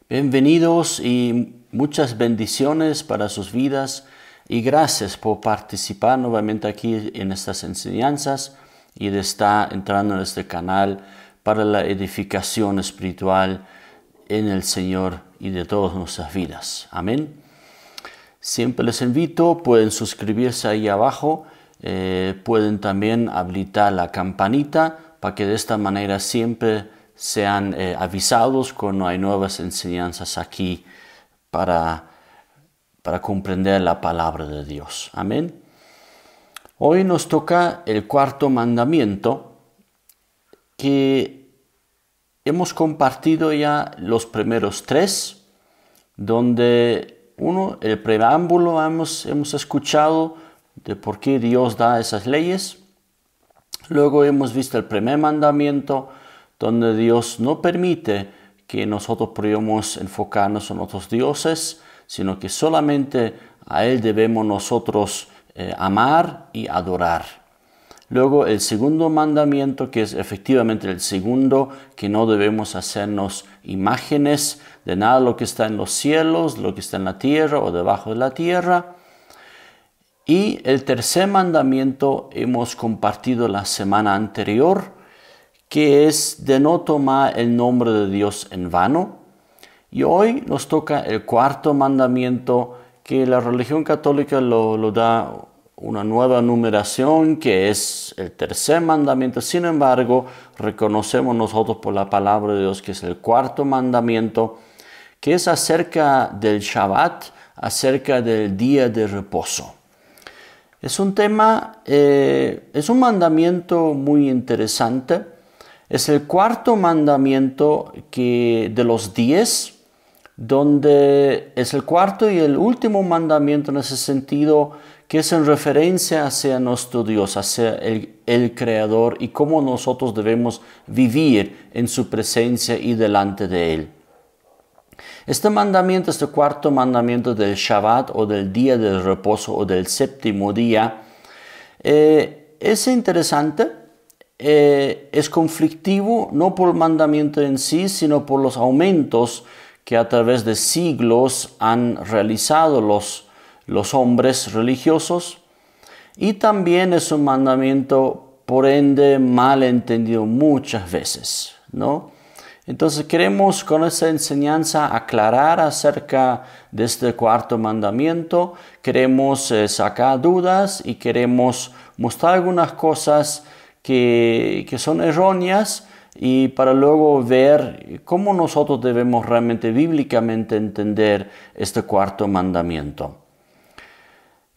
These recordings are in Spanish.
Bienvenidos y muchas bendiciones para sus vidas y gracias por participar nuevamente aquí en estas enseñanzas y de estar entrando en este canal para la edificación espiritual en el Señor y de todas nuestras vidas. Amén. Siempre les invito, pueden suscribirse ahí abajo, pueden también habilitar la campanita para que de esta manera siempre sean avisados cuando hay nuevas enseñanzas aquí para comprender la palabra de Dios. Amén. Hoy nos toca el cuarto mandamiento, que hemos compartido ya los primeros tres, donde el preámbulo hemos escuchado de por qué Dios da esas leyes. Luego hemos visto el primer mandamiento, donde Dios no permite que nosotros podamos enfocarnos en otros dioses, sino que solamente a Él debemos nosotros amar y adorar. Luego el segundo mandamiento, que es efectivamente el segundo, que no debemos hacernos imágenes de nada lo que está en los cielos, lo que está en la tierra o debajo de la tierra. Y el tercer mandamiento hemos compartido la semana anterior, que es de no tomar el nombre de Dios en vano. Y hoy nos toca el cuarto mandamiento, que la religión católica lo da una nueva numeración, que es el tercer mandamiento. Sin embargo, reconocemos nosotros por la palabra de Dios que es el cuarto mandamiento, que es acerca del Shabbat, acerca del día de reposo. Es un tema, es un mandamiento muy interesante. Es el cuarto mandamiento de los 10, donde es el cuarto y el último mandamiento en ese sentido, que es en referencia hacia nuestro Dios, hacia el Creador y cómo nosotros debemos vivir en su presencia y delante de Él. Este cuarto mandamiento del Shabbat o del día del reposo o del séptimo día, es interesante. Es conflictivo no por el mandamiento en sí, sino por los aumentos que a través de siglos han realizado los hombres religiosos, y también es un mandamiento por ende mal entendido muchas veces, ¿no? Entonces queremos con esta enseñanza aclarar acerca de este cuarto mandamiento, queremos sacar dudas y queremos mostrar algunas cosas que son erróneas, y para luego ver cómo nosotros debemos realmente bíblicamente entender este cuarto mandamiento.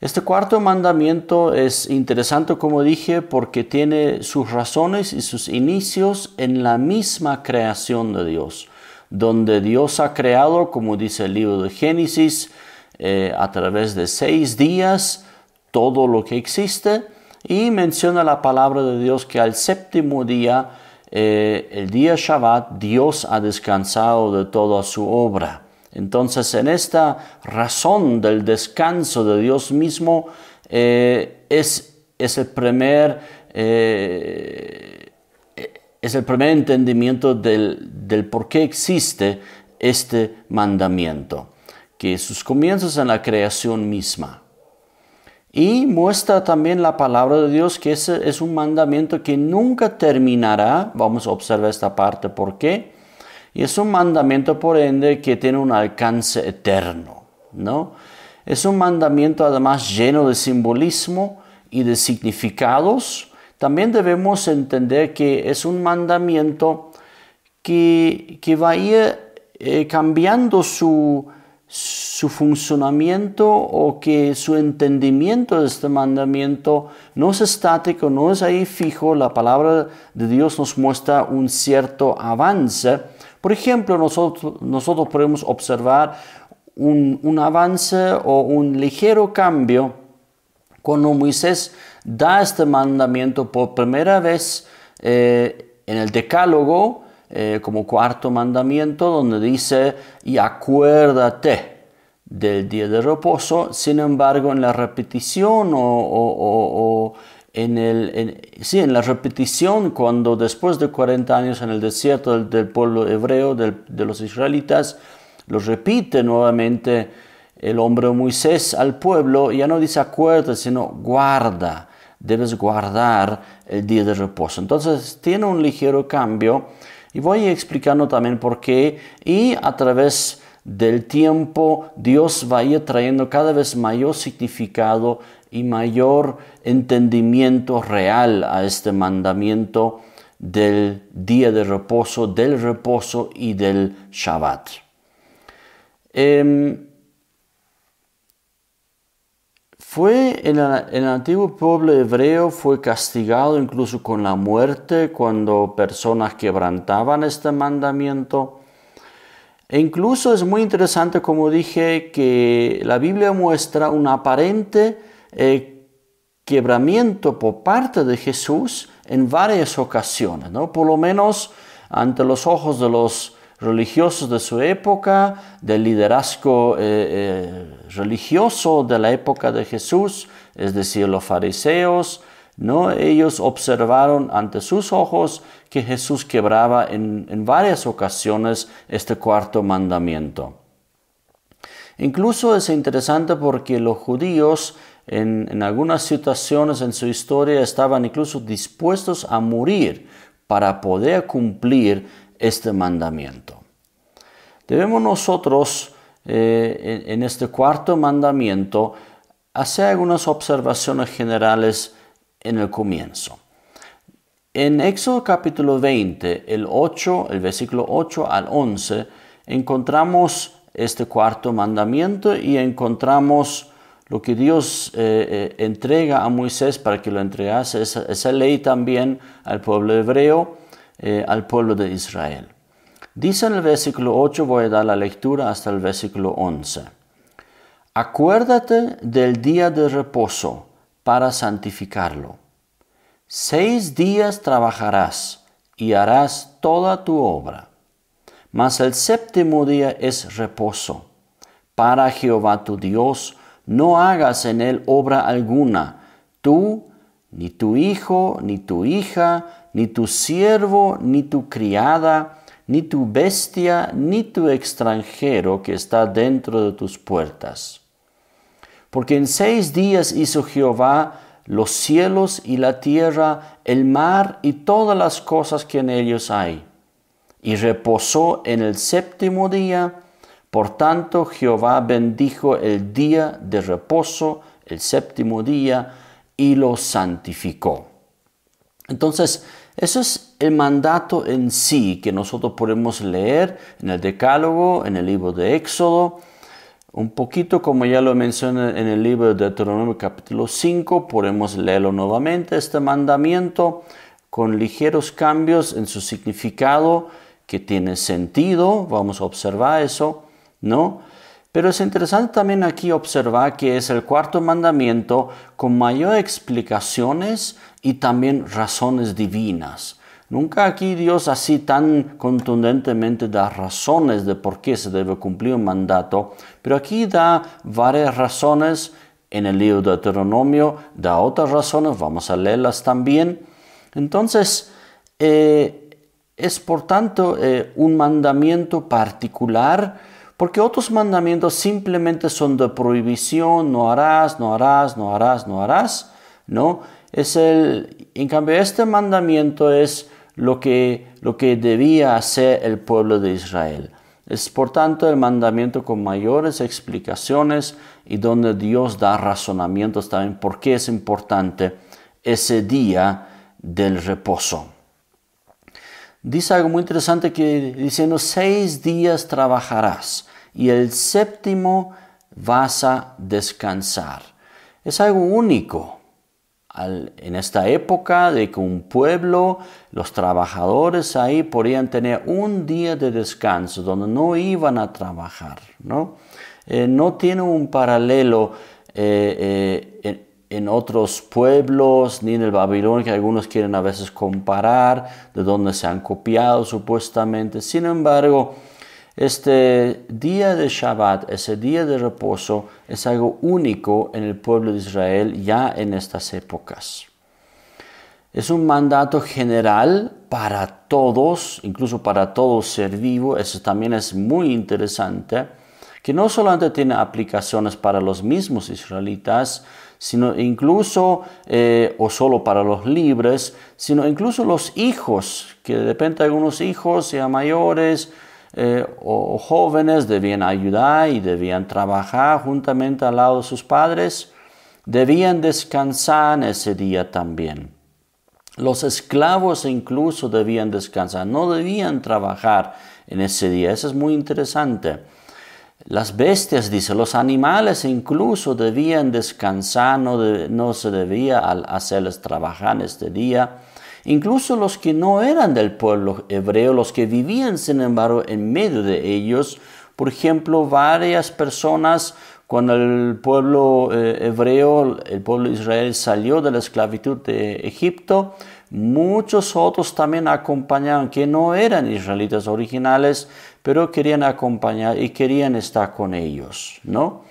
Este cuarto mandamiento es interesante, como dije, porque tiene sus razones y sus inicios en la misma creación de Dios, donde Dios ha creado, como dice el libro de Génesis, a través de 6 días todo lo que existe. Y menciona la palabra de Dios que al séptimo día, el día Shabbat, Dios ha descansado de toda su obra. Entonces, en esta razón del descanso de Dios mismo, es el primer entendimiento del por qué existe este mandamiento, que sus comienzos en la creación misma. Y muestra también la palabra de Dios que ese es un mandamiento que nunca terminará. Vamos a observar esta parte por qué. Y es un mandamiento por ende que tiene un alcance eterno, ¿no? Es un mandamiento además lleno de simbolismo y de significados. También debemos entender que es un mandamiento que va a ir cambiando su funcionamiento, o que su entendimiento de este mandamiento no es estático, no es ahí fijo. La palabra de Dios nos muestra un cierto avance. Por ejemplo, nosotros podemos observar un avance o un ligero cambio cuando Moisés da este mandamiento por primera vez en el Decálogo, como cuarto mandamiento, donde dice: y acuérdate del día de reposo. Sin embargo, en la repetición en la repetición, cuando después de 40 años en el desierto del pueblo hebreo, de los israelitas, lo repite nuevamente el hombre Moisés al pueblo. Ya no dice acuérdate, sino guarda. Debes guardar el día de reposo. Entonces tiene un ligero cambio y voy explicando también por qué, y a través del tiempo Dios va a ir trayendo cada vez mayor significado y mayor entendimiento real a este mandamiento del día de reposo, del reposo y del Shabbat. El antiguo pueblo hebreo fue castigado incluso con la muerte cuando personas quebrantaban este mandamiento. E incluso es muy interesante, como dije, que la Biblia muestra un aparente quebramiento por parte de Jesús en varias ocasiones, ¿no? Por lo menos ante los ojos de los religiosos de su época, del liderazgo religioso de la época de Jesús, es decir, los fariseos, ¿no? Ellos observaron ante sus ojos que Jesús quebraba en varias ocasiones este cuarto mandamiento. Incluso es interesante porque los judíos en algunas situaciones en su historia estaban incluso dispuestos a morir para poder cumplir este mandamiento. Debemos nosotros en este cuarto mandamiento hacer algunas observaciones generales en el comienzo. En Éxodo capítulo 20, el versículo 8 al 11, encontramos este cuarto mandamiento y encontramos lo que Dios entrega a Moisés para que lo entregase, esa ley también al pueblo hebreo, al pueblo de Israel. Dice en el versículo 8, voy a dar la lectura hasta el versículo 11. Acuérdate del día de reposo para santificarlo. 6 días trabajarás y harás toda tu obra. Mas el séptimo día es reposo. Para Jehová tu Dios, no hagas en él obra alguna, tú, ni tu hijo, ni tu hija, ni tu siervo, ni tu criada, ni tu bestia, ni tu extranjero que está dentro de tus puertas. Porque en 6 días hizo Jehová los cielos y la tierra, el mar y todas las cosas que en ellos hay. Y reposó en el séptimo día. Por tanto, Jehová bendijo el día de reposo, el séptimo día, y lo santificó. Entonces, ese es el mandato en sí que nosotros podemos leer en el Decálogo, en el libro de Éxodo. Un poquito, como ya lo mencioné en el libro de Deuteronomio capítulo 5, podemos leerlo nuevamente, este mandamiento, con ligeros cambios en su significado, que tiene sentido, vamos a observar eso, ¿no? Pero es interesante también aquí observar que es el cuarto mandamiento con mayor explicaciones y también razones divinas. Nunca aquí Dios así tan contundentemente da razones de por qué se debe cumplir un mandato, pero aquí da varias razones en el libro de Deuteronomio, da otras razones, vamos a leerlas también. Entonces, es por tanto un mandamiento particular, porque otros mandamientos simplemente son de prohibición, no harás, no harás, no harás, no harás, ¿no? En cambio, este mandamiento es lo que debía hacer el pueblo de Israel. Es por tanto el mandamiento con mayores explicaciones y donde Dios da razonamientos también por qué es importante ese día del reposo. Dice algo muy interesante que diciendo 6 días trabajarás y el séptimo vas a descansar. Es algo único. En esta época de que un pueblo, los trabajadores ahí podían tener un día de descanso donde no iban a trabajar, ¿no? No tiene un paralelo en otros pueblos, ni en el Babilonia, que algunos quieren a veces comparar, de donde se han copiado supuestamente. Sin embargo, este día de Shabbat, ese día de reposo, es algo único en el pueblo de Israel ya en estas épocas. Es un mandato general para todos, incluso para todo ser vivo. Eso también es muy interesante, que no solamente tiene aplicaciones para los mismos israelitas, sino incluso, o solo para los libres, sino incluso los hijos, que de repente algunos hijos ya mayores o jóvenes debían ayudar y debían trabajar juntamente al lado de sus padres, debían descansar en ese día también. Los esclavos incluso debían descansar, no debían trabajar en ese día. Eso es muy interesante. Las bestias, dice, los animales incluso debían descansar, no se debía hacerles trabajar en este día. Incluso los que no eran del pueblo hebreo, los que vivían sin embargo en medio de ellos, por ejemplo, varias personas cuando el pueblo hebreo, el pueblo de Israel salió de la esclavitud de Egipto, muchos otros también acompañaron que no eran israelitas originales, pero querían acompañar y querían estar con ellos, ¿no?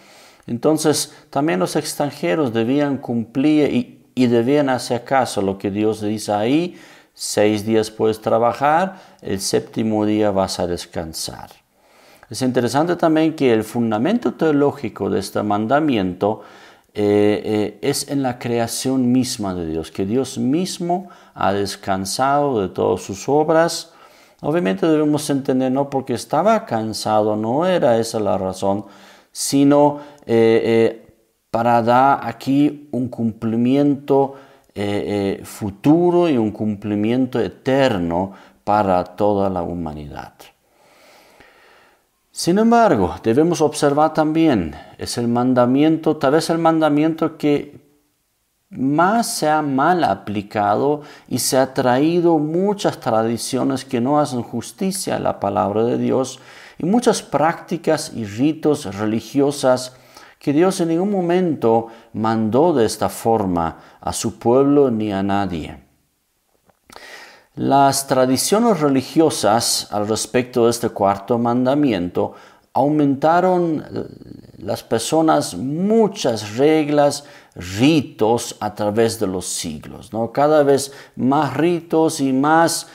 Entonces, también los extranjeros debían cumplir y debían hacer caso a lo que Dios dice ahí: 6 días puedes trabajar, el 7º día vas a descansar. Es interesante también que el fundamento teológico de este mandamiento es en la creación misma de Dios, que Dios mismo ha descansado de todas sus obras. Obviamente debemos entender, no porque estaba cansado, no era esa la razón, sino para dar aquí un cumplimiento futuro y un cumplimiento eterno para toda la humanidad. Sin embargo, debemos observar también, es el mandamiento, tal vez el mandamiento que más se ha mal aplicado y se ha traído muchas tradiciones que no hacen justicia a la palabra de Dios y muchas prácticas y ritos religiosas que Dios en ningún momento mandó de esta forma a su pueblo ni a nadie. Las tradiciones religiosas al respecto de este 4º mandamiento aumentaron las personas muchas reglas, ritos a través de los siglos, ¿no? Cada vez más ritos y más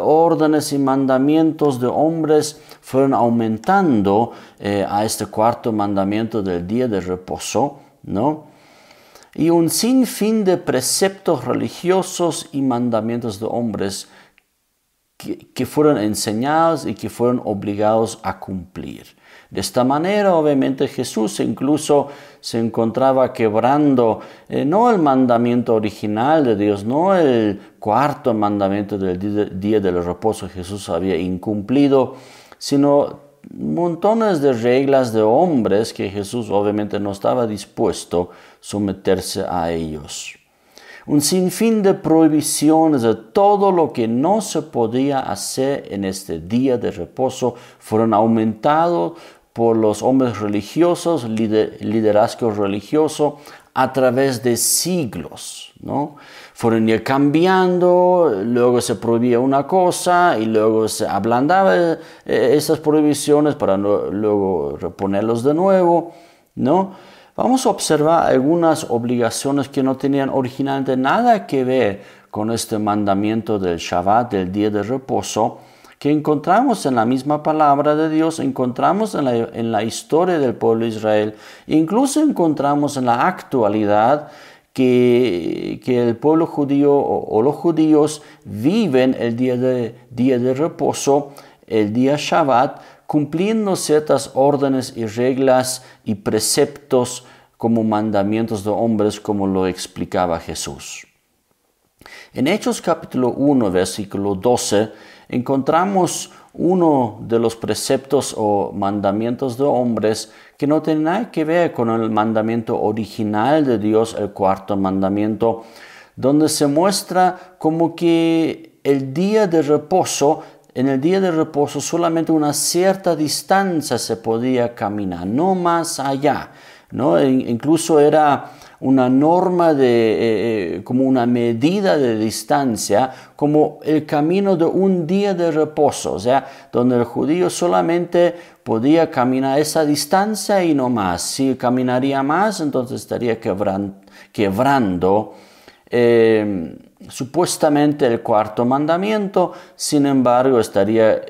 órdenes y mandamientos de hombres fueron aumentando a este 4º mandamiento del día de reposo, ¿no? Y un sinfín de preceptos religiosos y mandamientos de hombres que fueron enseñados y que fueron obligados a cumplir. De esta manera, obviamente, Jesús incluso se encontraba quebrando no el mandamiento original de Dios, no el 4º mandamiento del día del reposo Jesús había incumplido, sino montones de reglas de hombres que Jesús obviamente no estaba dispuesto a someterse a ellos. Un sinfín de prohibiciones de todo lo que no se podía hacer en este día de reposo fueron aumentados por los hombres religiosos, liderazgo religioso, a través de siglos, ¿no? Fueron ya cambiando, luego se prohibía una cosa y luego se ablandaba esas prohibiciones para luego reponerlos de nuevo, ¿no? Vamos a observar algunas obligaciones que no tenían originalmente nada que ver con este mandamiento del Shabbat, del día de reposo, que encontramos en la misma palabra de Dios, encontramos en la historia del pueblo de Israel, incluso encontramos en la actualidad que el pueblo judío o los judíos viven el día de reposo, el día Shabbat, cumpliendo ciertas órdenes y reglas y preceptos como mandamientos de hombres, como lo explicaba Jesús. En Hechos capítulo 1, versículo 12, encontramos uno de los preceptos o mandamientos de hombres que no tiene nada que ver con el mandamiento original de Dios, el 4º mandamiento, donde se muestra como que el día de reposo, en el día de reposo solamente una cierta distancia se podía caminar, no más allá, ¿no? Incluso era una norma como una medida de distancia, como el camino de un día de reposo, o sea, donde el judío solamente podía caminar esa distancia y no más. Si caminaría más, entonces estaría quebrando supuestamente el cuarto mandamiento, sin embargo estaría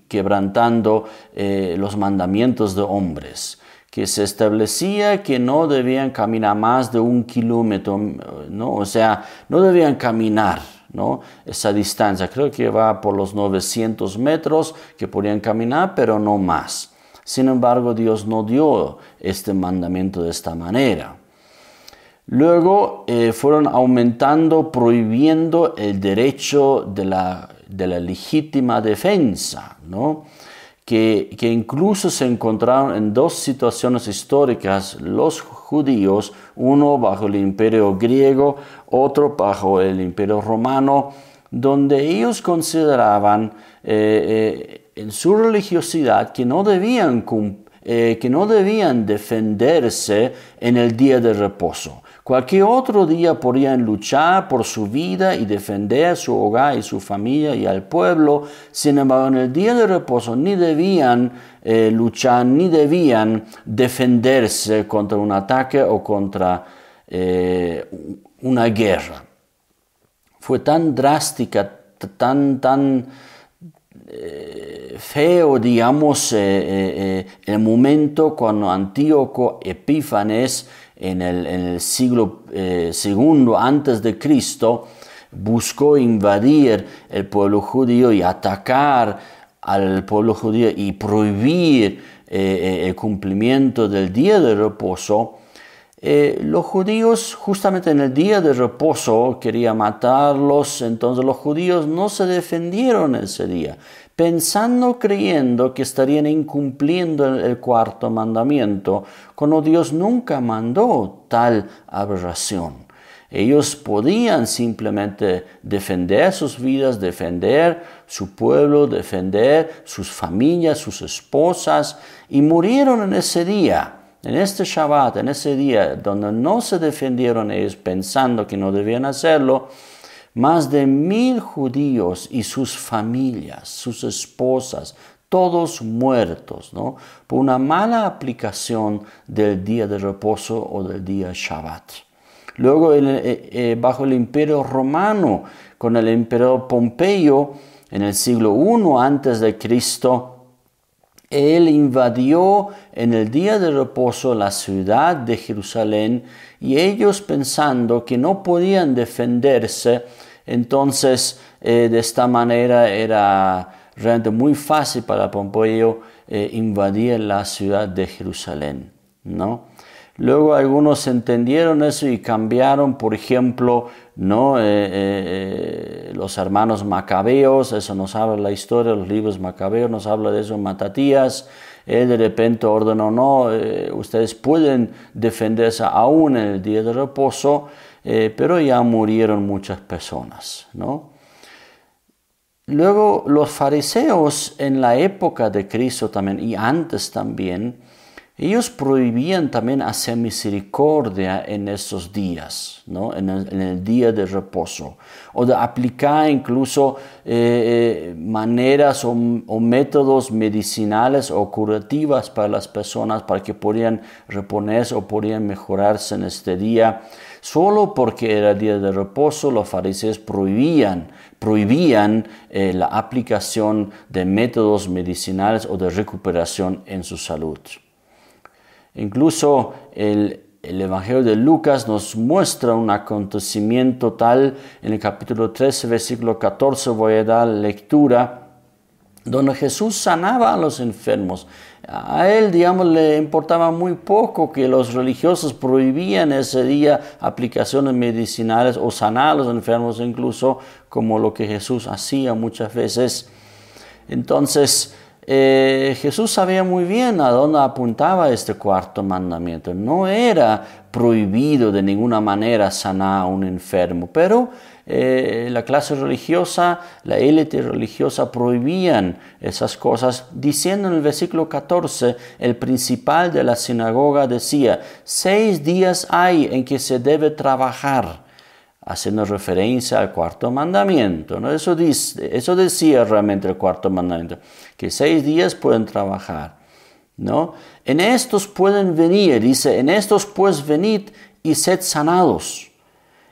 quebrantando los mandamientos de hombres, que se establecía que no debían caminar más de 1 kilómetro, ¿no? O sea, no debían caminar, ¿no? Esa distancia, creo que va por los 900 metros que podían caminar, pero no más. Sin embargo, Dios no dio este mandamiento de esta manera. Luego fueron aumentando, prohibiendo el derecho de la legítima defensa, ¿no? Que incluso se encontraron en 2 situaciones históricas los judíos, uno bajo el imperio griego, otro bajo el imperio romano, donde ellos consideraban en su religiosidad que no debían defenderse en el día de reposo. Cualquier otro día podían luchar por su vida y defender su hogar y su familia y al pueblo. Sin embargo, en el día de reposo ni debían luchar, ni debían defenderse contra un ataque o contra una guerra. Fue tan drástica, tan feo, digamos, el momento cuando Antíoco Epífanes en el siglo II antes de Cristo buscó invadir el pueblo judío y atacar al pueblo judío y prohibir el cumplimiento del día de reposo. Los judíos justamente en el día de reposo querían matarlos, entonces los judíos no se defendieron ese día, creyendo que estarían incumpliendo el cuarto mandamiento, cuando Dios nunca mandó tal aberración. Ellos podían simplemente defender sus vidas, defender su pueblo, defender sus familias, sus esposas, y murieron en ese día. En este Shabbat, en ese día donde no se defendieron ellos pensando que no debían hacerlo, más de 1000 judíos y sus familias, sus esposas, todos muertos, ¿no? Por una mala aplicación del día de reposo o del día Shabbat. Luego, bajo el imperio romano, con el emperador Pompeyo, en el siglo I antes de Cristo, él invadió en el día de reposo la ciudad de Jerusalén y ellos pensando que no podían defenderse, entonces de esta manera era realmente muy fácil para Pompeyo invadir la ciudad de Jerusalén, ¿no? Luego algunos entendieron eso y cambiaron, por ejemplo, ¿no? Los hermanos macabeos, eso nos habla la historia, los libros macabeos nos habla de eso, Matatías. Él de repente ordenó, no, ustedes pueden defenderse aún en el día de reposo, pero ya murieron muchas personas, ¿no? Luego los fariseos en la época de Cristo también y antes también, ellos prohibían también hacer misericordia en esos días, ¿no? En el día de reposo, o de aplicar incluso maneras o métodos medicinales o curativas para las personas para que podían reponerse o podían mejorarse en este día. Solo porque era día de reposo, los fariseos prohibían la aplicación de métodos medicinales o de recuperación en su salud. Incluso el Evangelio de Lucas nos muestra un acontecimiento tal, en el capítulo 13, versículo 14, voy a dar lectura, donde Jesús sanaba a los enfermos. A él, digamos, le importaba muy poco que los religiosos prohibían ese día aplicaciones medicinales o sanar a los enfermos, incluso como lo que Jesús hacía muchas veces. Entonces, Jesús sabía muy bien a dónde apuntaba este cuarto mandamiento. No era prohibido de ninguna manera sanar a un enfermo, pero la clase religiosa, la élite religiosa prohibían esas cosas, diciendo en el versículo 14, el principal de la sinagoga decía, 6 días hay en que se debe trabajar, haciendo referencia al cuarto mandamiento, ¿no? Eso decía realmente el cuarto mandamiento, que 6 días pueden trabajar, ¿no? En estos pueden venir, dice, en estos pues venid y sed sanados.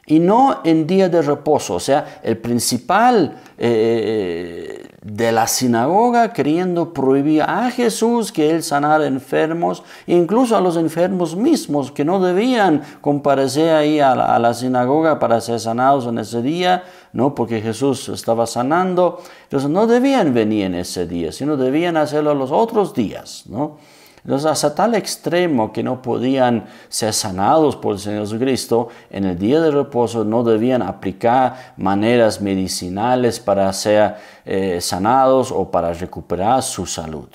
y no en día de reposo. O sea, el principal de la sinagoga queriendo prohibir a Jesús que él sanara enfermos, incluso a los enfermos mismos que no debían comparecer ahí a la sinagoga para ser sanados en ese día, ¿no? Porque Jesús estaba sanando. Entonces no debían venir en ese día, sino debían hacerlo los otros días, ¿no? Entonces, hasta tal extremo que no podían ser sanados por el Señor Jesucristo, en el día de reposo no debían aplicar maneras medicinales para ser sanados o para recuperar su salud.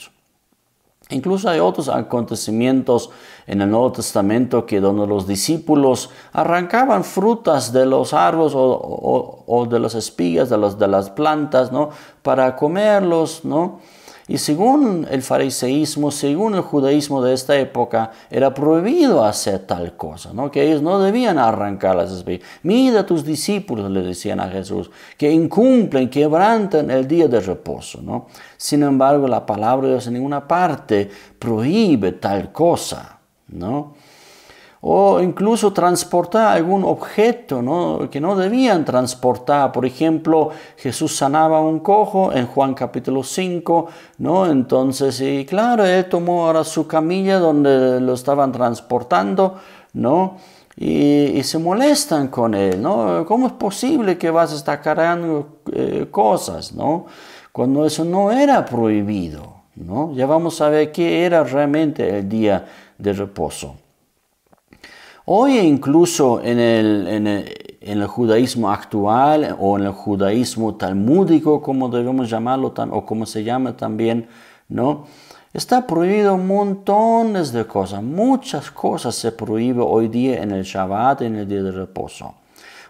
Incluso hay otros acontecimientos en el Nuevo Testamento que donde los discípulos arrancaban frutas de los árboles o de las espigas de las plantas, ¿no? Para comerlos, ¿no? Y según el fariseísmo, según el judaísmo de esta época, era prohibido hacer tal cosa, ¿no? Que ellos no debían arrancar las espigas. Mira a tus discípulos, le decían a Jesús, que incumplen, quebrantan el día de reposo, ¿no? Sin embargo, la palabra de Dios en ninguna parte prohíbe tal cosa, ¿no? O incluso transportar algún objeto, ¿no? Que no debían transportar. Por ejemplo, Jesús sanaba a un cojo en Juan capítulo 5, ¿no? Entonces, y claro, él tomó ahora su camilla donde lo estaban transportando, ¿no? Y se molestan con él, ¿no? ¿Cómo es posible que vas a estar cargando cosas, ¿no? Cuando eso no era prohibido, ¿no? Ya vamos a ver qué era realmente el día de reposo. Hoy incluso en el judaísmo actual o en el judaísmo talmúdico, como debemos llamarlo, o como se llama también, ¿no? Está prohibido montones de cosas, muchas cosas se prohíben hoy día en el Shabbat, en el día de reposo.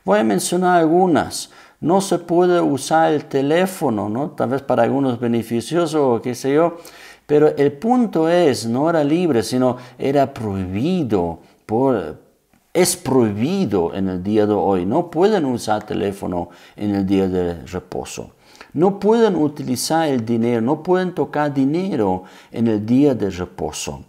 Voy a mencionar algunas. No se puede usar el teléfono, ¿no? Tal vez para algunos beneficioso o qué sé yo, pero el punto es, no era libre, sino era prohibido es prohibido en el día de hoy. No pueden usar teléfono en el día de reposo. No pueden utilizar el dinero, no pueden tocar dinero en el día de reposo.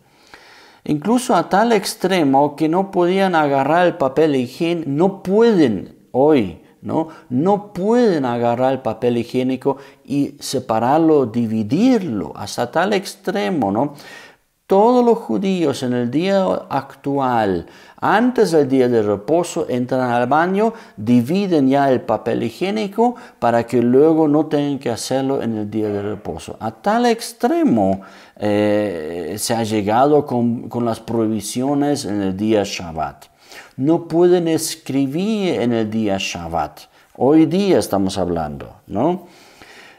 Incluso a tal extremo que no podían agarrar el papel higiénico, no pueden hoy, no pueden agarrar el papel higiénico y separarlo, dividirlo, hasta tal extremo, ¿no? Todos los judíos en el día actual, antes del día de reposo, entran al baño, dividen ya el papel higiénico para que luego no tengan que hacerlo en el día de reposo. A tal extremo se ha llegado con las prohibiciones en el día Shabbat. No pueden escribir en el día Shabbat. Hoy día estamos hablando, ¿no?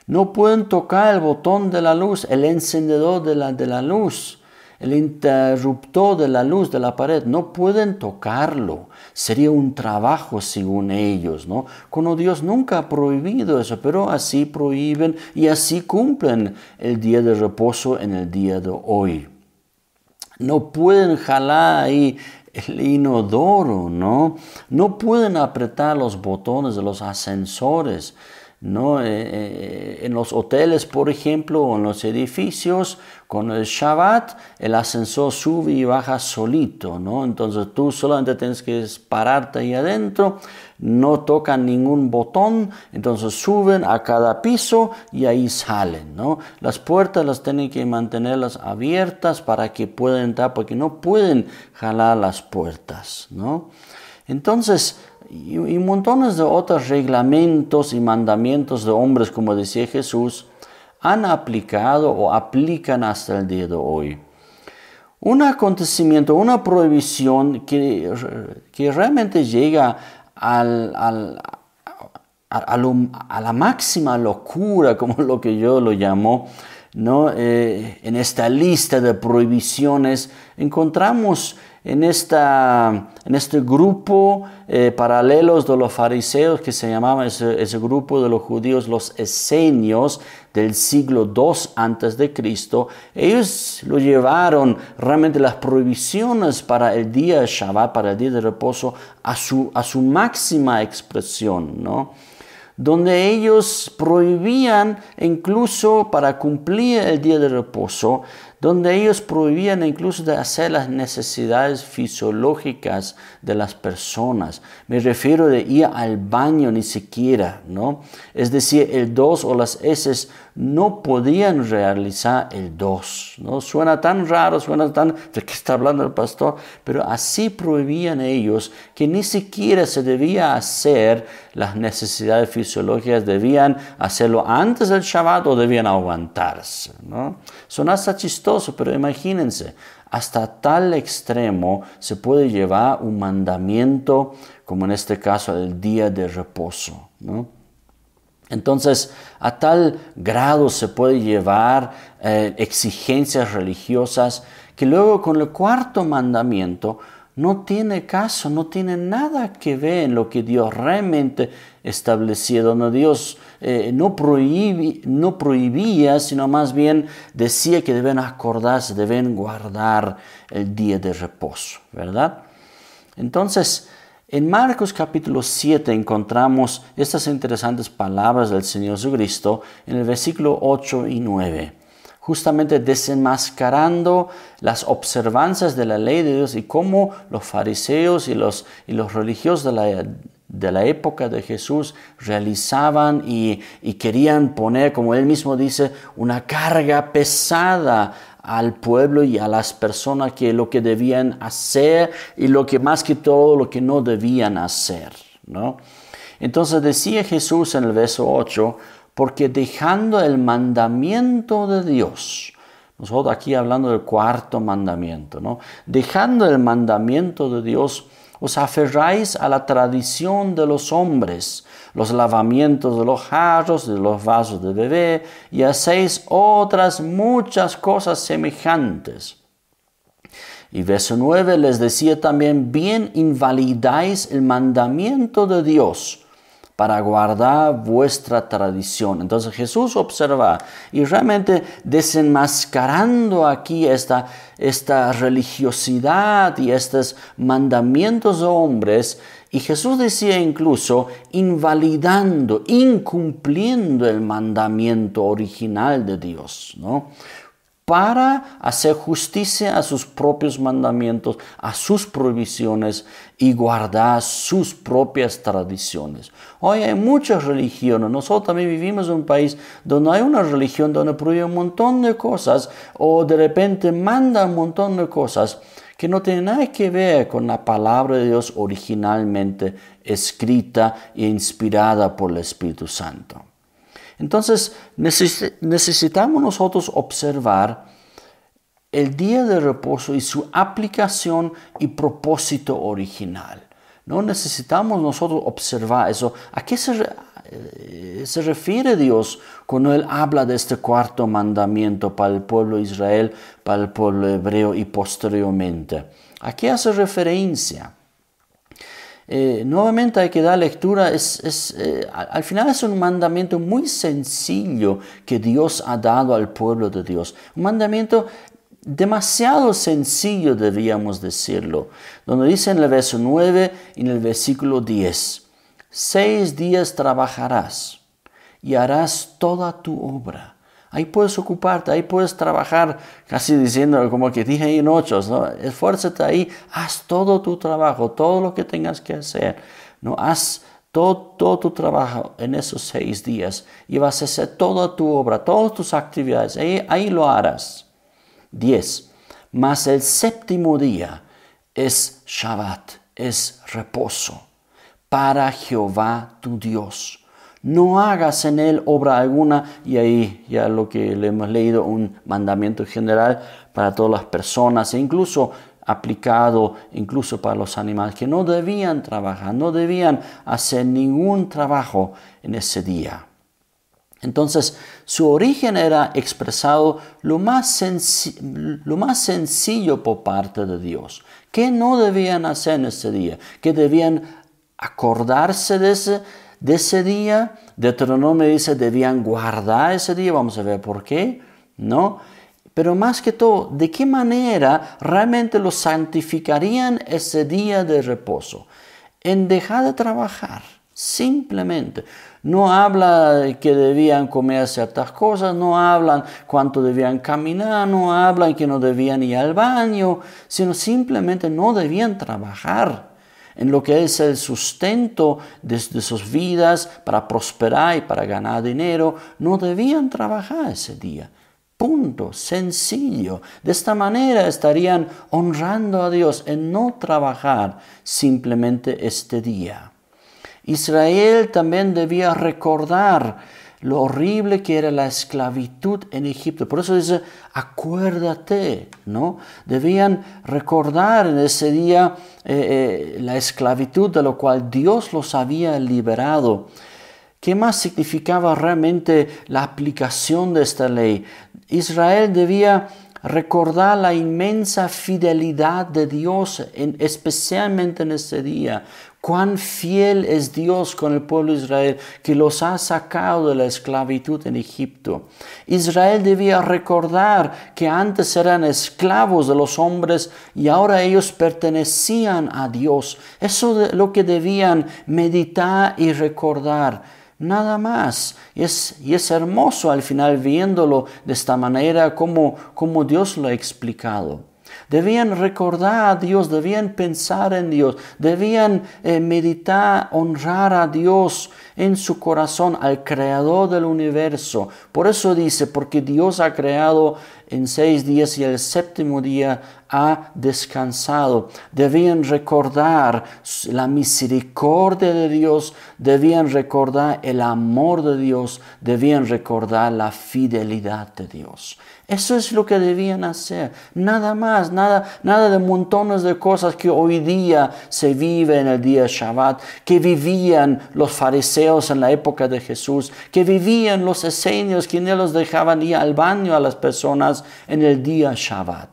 No pueden tocar el botón de la luz, el encendedor de la luz. El interruptor de la luz de la pared, no pueden tocarlo. Sería un trabajo según ellos, ¿no? Cuando Dios nunca ha prohibido eso, pero así prohíben y así cumplen el día de reposo en el día de hoy. No pueden jalar ahí el inodoro, ¿no? No pueden apretar los botones de los ascensores, ¿no? En los hoteles, por ejemplo, o en los edificios, con el Shabbat, el ascensor sube y baja solito, ¿no? Entonces tú solamente tienes que pararte ahí adentro, no tocan ningún botón, entonces suben a cada piso y ahí salen, ¿no? Las puertas las tienen que mantenerlas abiertas para que puedan entrar, porque no pueden jalar las puertas, ¿no? Entonces, y montones de otros reglamentos y mandamientos de hombres, como decía Jesús, han aplicado o aplican hasta el día de hoy. Un acontecimiento, una prohibición que realmente llega a la máxima locura, como lo que yo lo llamo, ¿no? En esta lista de prohibiciones encontramos en este grupo paralelos de los fariseos, que se llamaba ese grupo de los judíos, los esenios del siglo II antes de Cristo. Ellos lo llevaron realmente las prohibiciones para el día de Shabbat, para el día de reposo, a su máxima expresión, ¿no? Donde ellos prohibían, incluso para cumplir el día de reposo, donde ellos prohibían incluso de hacer las necesidades fisiológicas de las personas. Me refiero de ir al baño ni siquiera, ¿no? Es decir, el 2 o las heces no podían realizar el 2, ¿no? Suena tan raro, suena tan... ¿De qué está hablando el pastor? Pero así prohibían ellos que ni siquiera se debía hacer las necesidades fisiológicas, debían hacerlo antes del Shabbat o debían aguantarse, ¿no? Son hasta chistoso, pero imagínense, hasta tal extremo se puede llevar un mandamiento, como en este caso el día de reposo, ¿no? Entonces, a tal grado se puede llevar exigencias religiosas que luego con el cuarto mandamiento no tiene caso, no tiene nada que ver en lo que Dios realmente estableció, donde Dios no prohibía, sino más bien decía que deben acordarse, deben guardar el día de reposo, ¿verdad? Entonces, en Marcos capítulo 7 encontramos estas interesantes palabras del Señor Jesucristo en el versículo 8 y 9. Justamente desenmascarando las observancias de la ley de Dios y cómo los fariseos y los religiosos de la época de Jesús realizaban y querían poner, como él mismo dice, una carga pesada al pueblo y a las personas, que lo que debían hacer y lo que más que todo lo que no debían hacer, ¿no? Entonces decía Jesús en el verso 8, porque dejando el mandamiento de Dios, nosotros aquí hablando del cuarto mandamiento, ¿no? Dejando el mandamiento de Dios, os aferráis a la tradición de los hombres, los lavamientos de los jarros, de los vasos de bebé, y hacéis otras muchas cosas semejantes. Y verso 9 les decía también, bien invalidáis el mandamiento de Dios para guardar vuestra tradición. Entonces Jesús observa y realmente desenmascarando aquí esta religiosidad y estos mandamientos de hombres. Y Jesús decía incluso invalidando, incumpliendo el mandamiento original de Dios, ¿no? Para hacer justicia a sus propios mandamientos, a sus prohibiciones y guardar sus propias tradiciones. Hoy hay muchas religiones. Nosotros también vivimos en un país donde hay una religión donde prohíbe un montón de cosas o de repente manda un montón de cosas que no tienen nada que ver con la palabra de Dios originalmente escrita e inspirada por el Espíritu Santo. Entonces necesitamos nosotros observar el día de reposo y su aplicación y propósito original. No necesitamos nosotros observar eso. ¿A qué se refiere Dios cuando Él habla de este cuarto mandamiento para el pueblo de Israel, para el pueblo hebreo y posteriormente? ¿A qué hace referencia? Nuevamente hay que dar lectura, al final es un mandamiento muy sencillo que Dios ha dado al pueblo de Dios. Un mandamiento demasiado sencillo, deberíamos decirlo, donde dice en el verso 9 y en el versículo 10, 6 días trabajarás y harás toda tu obra. Ahí puedes ocuparte, ahí puedes trabajar, casi diciendo como que dije ahí en 8, ¿no? Esfuérzate ahí, haz todo tu trabajo, todo lo que tengas que hacer, ¿no? Haz todo tu trabajo en esos 6 días y vas a hacer toda tu obra, todas tus actividades, ahí lo harás. 10. Mas el séptimo día es Shabbat, es reposo para Jehová tu Dios. No hagas en él obra alguna, y ahí ya lo que le hemos leído, un mandamiento general para todas las personas, e incluso aplicado incluso para los animales, que no debían trabajar, no debían hacer ningún trabajo en ese día. Entonces, su origen era expresado lo más sencillo por parte de Dios. ¿Qué no debían hacer en ese día? ¿Qué debían acordarse de ese día? Deuteronomio dice debían guardar ese día. Vamos a ver por qué, ¿no? Pero más que todo, ¿de qué manera realmente lo santificarían ese día de reposo? En dejar de trabajar, simplemente. No habla que debían comer ciertas cosas, no hablan cuánto debían caminar, no hablan que no debían ir al baño, sino simplemente no debían trabajar en lo que es el sustento de sus vidas para prosperar y para ganar dinero. No debían trabajar ese día. Punto, sencillo. De esta manera estarían honrando a Dios en no trabajar simplemente este día. Israel también debía recordar lo horrible que era la esclavitud en Egipto. Por eso dice, acuérdate, ¿no? Debían recordar en ese día la esclavitud de lo cual Dios los había liberado. ¿Qué más significaba realmente la aplicación de esta ley? Israel debía recordar la inmensa fidelidad de Dios, especialmente en este día. Cuán fiel es Dios con el pueblo de Israel, que los ha sacado de la esclavitud en Egipto. Israel debía recordar que antes eran esclavos de los hombres y ahora ellos pertenecían a Dios. Eso es lo que debían meditar y recordar. Nada más. Y es hermoso al final viéndolo de esta manera como Dios lo ha explicado. Debían recordar a Dios, debían pensar en Dios, debían meditar, honrar a Dios en su corazón, al Creador del universo. Por eso dice, porque Dios ha creado en 6 días y el séptimo día ha descansado. Debían recordar la misericordia de Dios, debían recordar el amor de Dios, debían recordar la fidelidad de Dios. Eso es lo que debían hacer. Nada más, nada de montones de cosas que hoy día se vive en el día Shabbat, que vivían los fariseos en la época de Jesús, que vivían los esenios que no los dejaban ir al baño a las personas en el día Shabbat.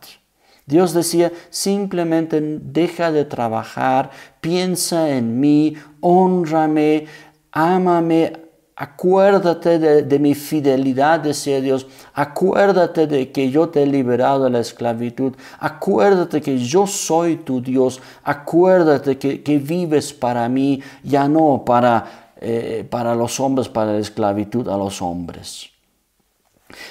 Dios decía, simplemente deja de trabajar, piensa en mí, hónrame, ámame. Acuérdate de mi fidelidad, decía Dios. Acuérdate de que yo te he liberado de la esclavitud. Acuérdate que yo soy tu Dios. Acuérdate que vives para mí, ya no para los hombres, para la esclavitud a los hombres.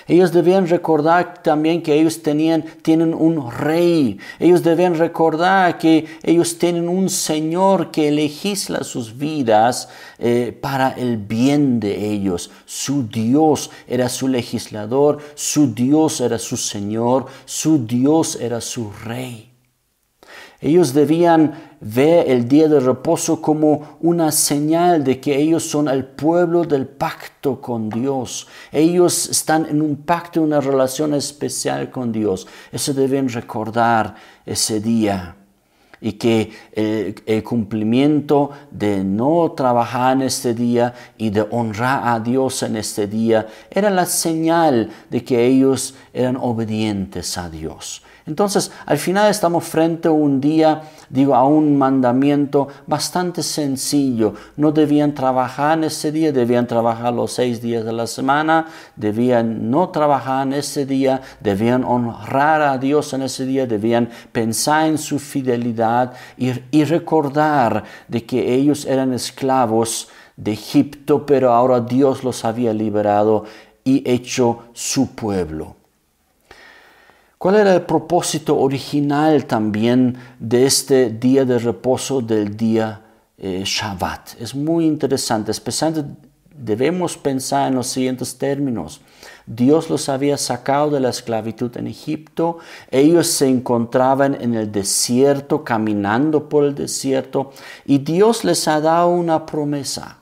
Ellos debían recordar también que ellos tienen un rey. Ellos debían recordar que ellos tienen un Señor que legisla sus vidas para el bien de ellos. Su Dios era su legislador, su Dios era su Señor, su Dios era su rey. Ellos debían ver el día de reposo como una señal de que ellos son el pueblo del pacto con Dios. Ellos están en un pacto, una relación especial con Dios. Eso deben recordar ese día. Y que el cumplimiento de no trabajar en este día y de honrar a Dios en este día era la señal de que ellos eran obedientes a Dios. Entonces, al final estamos frente a un día, a un mandamiento bastante sencillo. No debían trabajar en ese día, debían trabajar los 6 días de la semana, debían no trabajar en ese día, debían honrar a Dios en ese día, debían pensar en su fidelidad y recordar de que ellos eran esclavos de Egipto, pero ahora Dios los había liberado y hecho su pueblo. ¿Cuál era el propósito original también de este día de reposo del día Shabbat? Es muy interesante, especialmente debemos pensar en los siguientes términos. Dios los había sacado de la esclavitud en Egipto. Ellos se encontraban en el desierto, caminando por el desierto, y Dios les ha dado una promesa.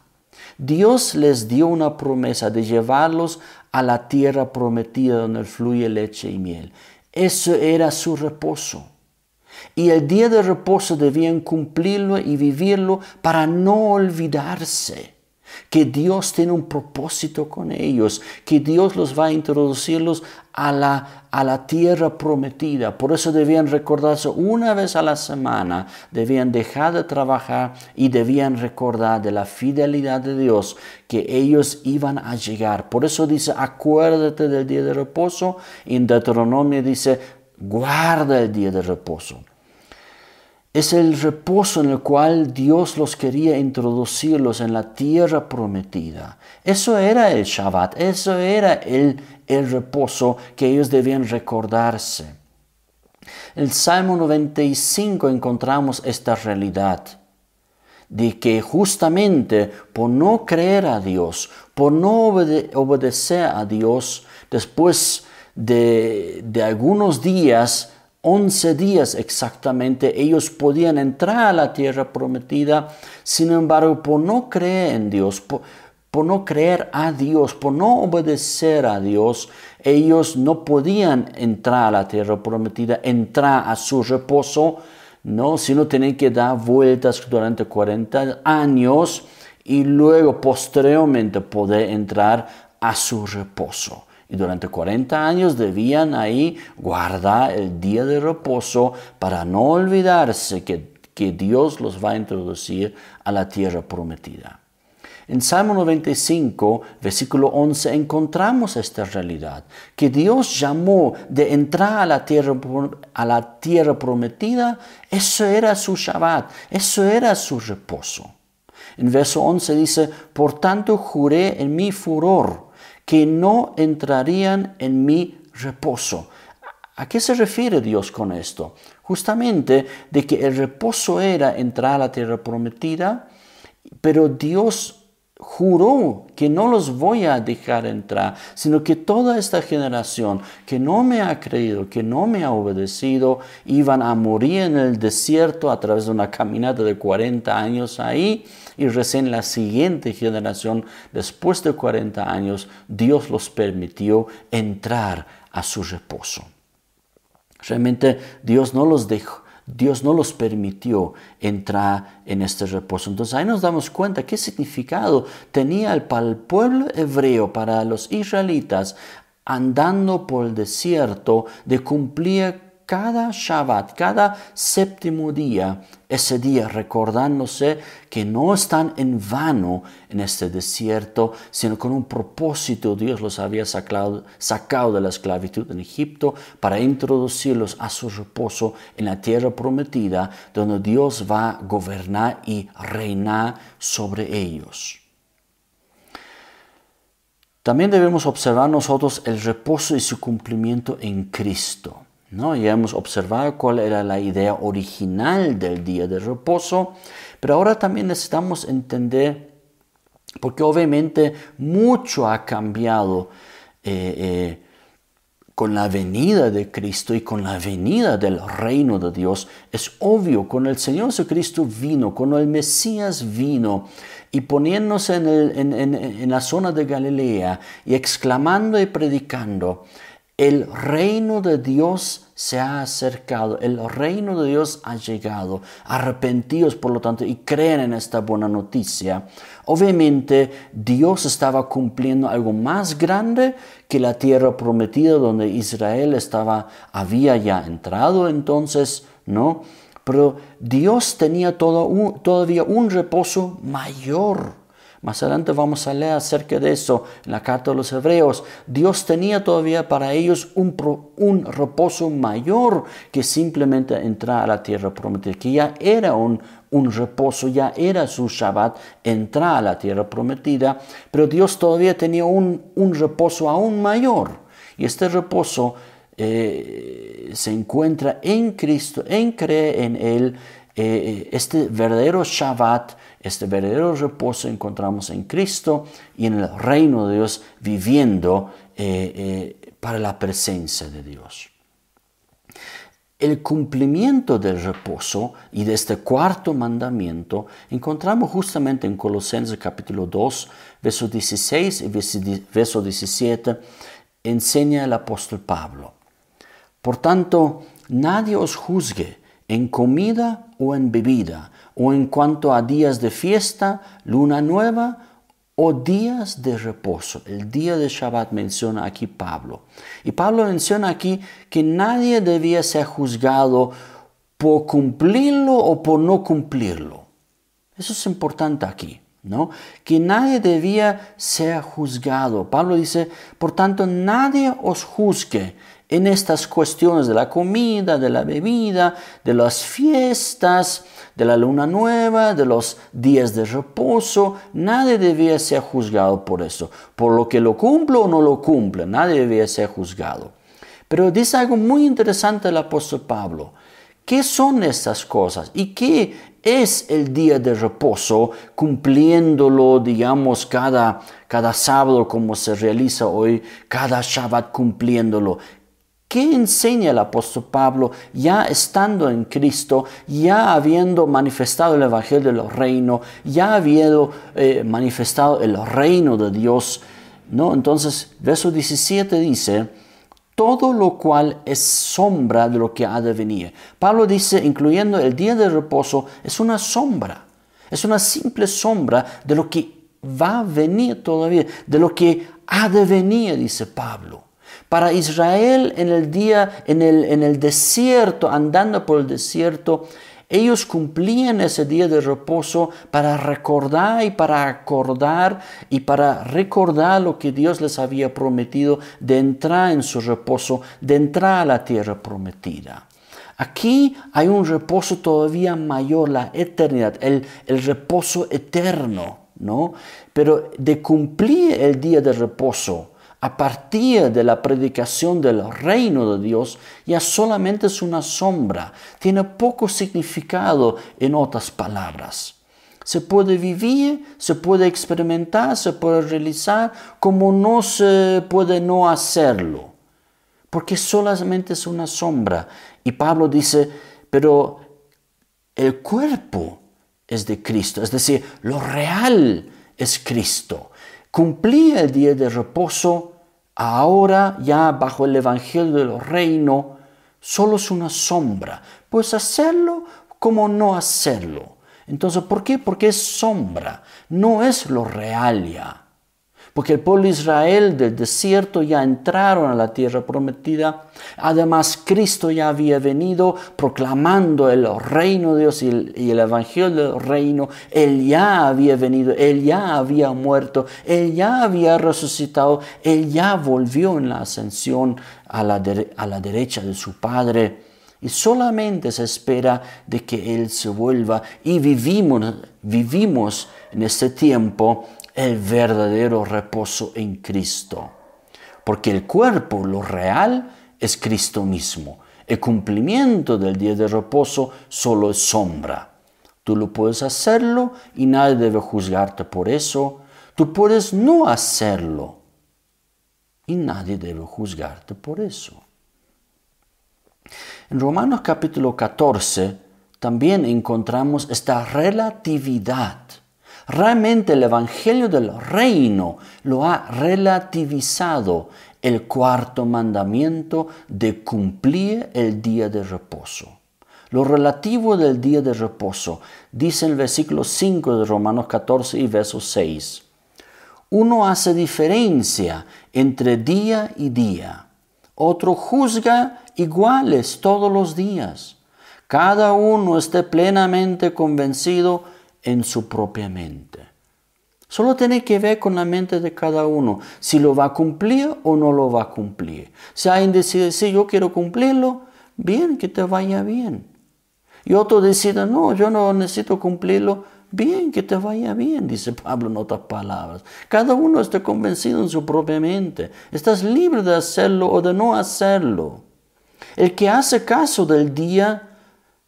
Dios les dio una promesa de llevarlos a la tierra prometida donde fluye leche y miel. Eso era su reposo. Y el día de reposo debían cumplirlo y vivirlo para no olvidarse que Dios tiene un propósito con ellos, que Dios los va a introducirlos a la tierra prometida. Por eso debían recordarse una vez a la semana, debían dejar de trabajar y debían recordar de la fidelidad de Dios que ellos iban a llegar. Por eso dice, acuérdate del día de reposo, y en Deuteronomio dice, guarda el día de reposo. es el reposo en el cual Dios los quería introducirlos en la tierra prometida. Eso era el Shabbat, eso era el reposo que ellos debían recordarse. En el Salmo 95 encontramos esta realidad de que justamente por no creer a Dios, por no obedecer a Dios, después de algunos días, 11 días exactamente, ellos podían entrar a la tierra prometida. Sin embargo, por no creer en Dios, por no creer a Dios, por no obedecer a Dios, ellos no podían entrar a la tierra prometida, entrar a su reposo, no, sino tenían que dar vueltas durante 40 años y luego posteriormente poder entrar a su reposo. Y durante 40 años debían ahí guardar el día de reposo para no olvidarse que Dios los va a introducir a la tierra prometida. En Salmo 95, versículo 11, encontramos esta realidad, que Dios llamó de entrar a la tierra prometida. Eso era su Shabbat, eso era su reposo. En verso 11 dice, por tanto juré en mi furor, que no entrarían en mi reposo. ¿A qué se refiere Dios con esto? Justamente de que el reposo era entrar a la tierra prometida, pero Dios juró que no los voy a dejar entrar, sino que toda esta generación que no me ha creído, que no me ha obedecido, iban a morir en el desierto a través de una caminata de 40 años ahí, y recién la siguiente generación, después de 40 años, Dios los permitió entrar a su reposo. Realmente Dios no los dejó. Dios no los permitió entrar en este reposo. Entonces ahí nos damos cuenta qué significado tenía para el pueblo hebreo, para los israelitas, andando por el desierto, de cumplir cada Shabbat, cada séptimo día, ese día recordándose que no están en vano en este desierto, sino con un propósito. Dios los había sacado de la esclavitud en Egipto para introducirlos a su reposo en la tierra prometida, donde Dios va a gobernar y reinar sobre ellos. También debemos observar nosotros el reposo y su cumplimiento en Cristo, ¿no? Ya hemos observado cuál era la idea original del día de reposo, pero ahora también necesitamos entender, porque obviamente mucho ha cambiado con la venida de Cristo y con la venida del reino de Dios. Es obvio, cuando el Señor Jesucristo vino, cuando el Mesías vino y poniéndose en la zona de Galilea y exclamando y predicando, el reino de Dios se ha acercado, el reino de Dios ha llegado. Arrepentidos, por lo tanto, y creen en esta buena noticia. Obviamente, Dios estaba cumpliendo algo más grande que la tierra prometida donde Israel había ya entrado entonces, ¿no? Pero Dios tenía todavía un reposo mayor. Más adelante vamos a leer acerca de eso en la carta de los Hebreos. Dios tenía todavía para ellos un reposo mayor que simplemente entrar a la tierra prometida, que ya era un reposo, ya era su Shabbat, entrar a la tierra prometida, pero Dios todavía tenía un reposo aún mayor. Y este reposo se encuentra en Cristo, en creer en Él. Este verdadero Shabbat, este verdadero reposo encontramos en Cristo y en el reino de Dios, viviendo para la presencia de Dios. El cumplimiento del reposo y de este cuarto mandamiento encontramos justamente en Colosenses capítulo 2, verso 16 y verso 17, enseña el apóstol Pablo. Por tanto, nadie os juzgue en comida o en bebida, o en cuanto a días de fiesta, luna nueva o días de reposo. El día de Shabbat menciona aquí Pablo. Y Pablo menciona aquí que nadie debía ser juzgado por cumplirlo o por no cumplirlo. Eso es importante aquí, ¿no? Que nadie debía ser juzgado. Pablo dice, por tanto, nadie os juzgue en estas cuestiones de la comida, de la bebida, de las fiestas, de la luna nueva, de los días de reposo. Nadie debía ser juzgado por eso. Por lo que lo cumple o no lo cumple, nadie debía ser juzgado. Pero dice algo muy interesante el apóstol Pablo. ¿Qué son estas cosas? ¿Y qué es el día de reposo, cumpliéndolo, digamos, cada sábado como se realiza hoy, cada Shabbat cumpliéndolo? ¿Qué enseña el apóstol Pablo ya estando en Cristo, ya habiendo manifestado el Evangelio del reino, ya habiendo manifestado el reino de Dios? ¿No? Entonces, verso 17 dice: todo lo cual es sombra de lo que ha de venir. Pablo dice, incluyendo el día de reposo, es una sombra. Es una simple sombra de lo que va a venir todavía, de lo que ha de venir, dice Pablo. Para Israel en el desierto, andando por el desierto, ellos cumplían ese día de reposo para recordar y para acordar y para recordar lo que Dios les había prometido de entrar en su reposo, de entrar a la tierra prometida. Aquí hay un reposo todavía mayor, la eternidad, el reposo eterno, ¿no? Pero de cumplir el día de reposo a partir de la predicación del reino de Dios, ya solamente es una sombra, tiene poco significado en otras palabras. Se puede vivir, se puede experimentar, se puede realizar, como no se puede no hacerlo, porque solamente es una sombra. Y Pablo dice, pero el cuerpo es de Cristo, es decir, lo real es Cristo. Cumplir el día de reposo ahora, ya bajo el Evangelio del reino, solo es una sombra. Puedes hacerlo como no hacerlo. Entonces, ¿por qué? Porque es sombra, no es lo real ya. Porque el pueblo de Israel del desierto ya entraron a la tierra prometida. Además, Cristo ya había venido proclamando el reino de Dios y el evangelio del reino. Él ya había venido, Él ya había muerto, Él ya había resucitado, Él ya volvió en la ascensión a la derecha de su Padre. Y solamente se espera de que Él se vuelva y vivimos en este tiempo el verdadero reposo en Cristo. Porque el cuerpo, lo real, es Cristo mismo. El cumplimiento del día de reposo solo es sombra. Tú lo puedes hacerlo y nadie debe juzgarte por eso. Tú puedes no hacerlo y nadie debe juzgarte por eso. En Romanos capítulo 14 también encontramos esta relatividad. Realmente el Evangelio del reino lo ha relativizado el cuarto mandamiento de cumplir el día de reposo. Lo relativo del día de reposo, dice el versículo 5 de Romanos 14 y verso 6. Uno hace diferencia entre día y día. Otro juzga iguales todos los días. Cada uno esté plenamente convencido en su propia mente. Solo tiene que ver con la mente de cada uno, si lo va a cumplir o no lo va a cumplir. Si alguien decide, sí, yo quiero cumplirlo, bien, que te vaya bien. Y otro decide, no, yo no necesito cumplirlo, bien, que te vaya bien, dice Pablo en otras palabras. Cada uno está convencido en su propia mente. Estás libre de hacerlo o de no hacerlo. El que hace caso del día,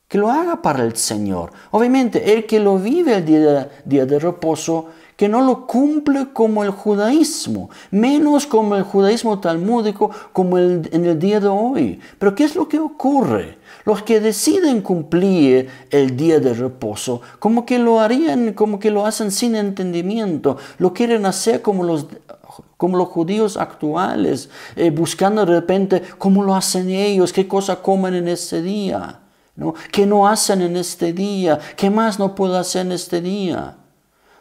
que lo haga para el Señor. Obviamente, el que lo vive el día de reposo, que no lo cumple como el judaísmo, menos como el judaísmo talmúdico, como en el día de hoy. Pero ¿qué es lo que ocurre? Los que deciden cumplir el día de reposo, como que lo harían, como que lo hacen sin entendimiento, lo quieren hacer como los judíos actuales, buscando de repente cómo lo hacen ellos, qué cosa comen en ese día. ¿No? ¿Qué no hacen en este día? ¿Qué más no puedo hacer en este día?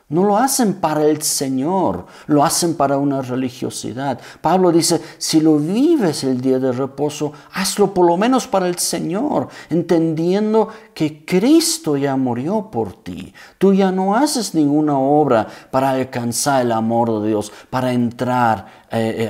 No lo hacen para el Señor, lo hacen para una religiosidad. Pablo dice, si lo vives el día de reposo, hazlo por lo menos para el Señor, entendiendo que Cristo ya murió por ti. Tú ya no haces ninguna obra para alcanzar el amor de Dios, para entrar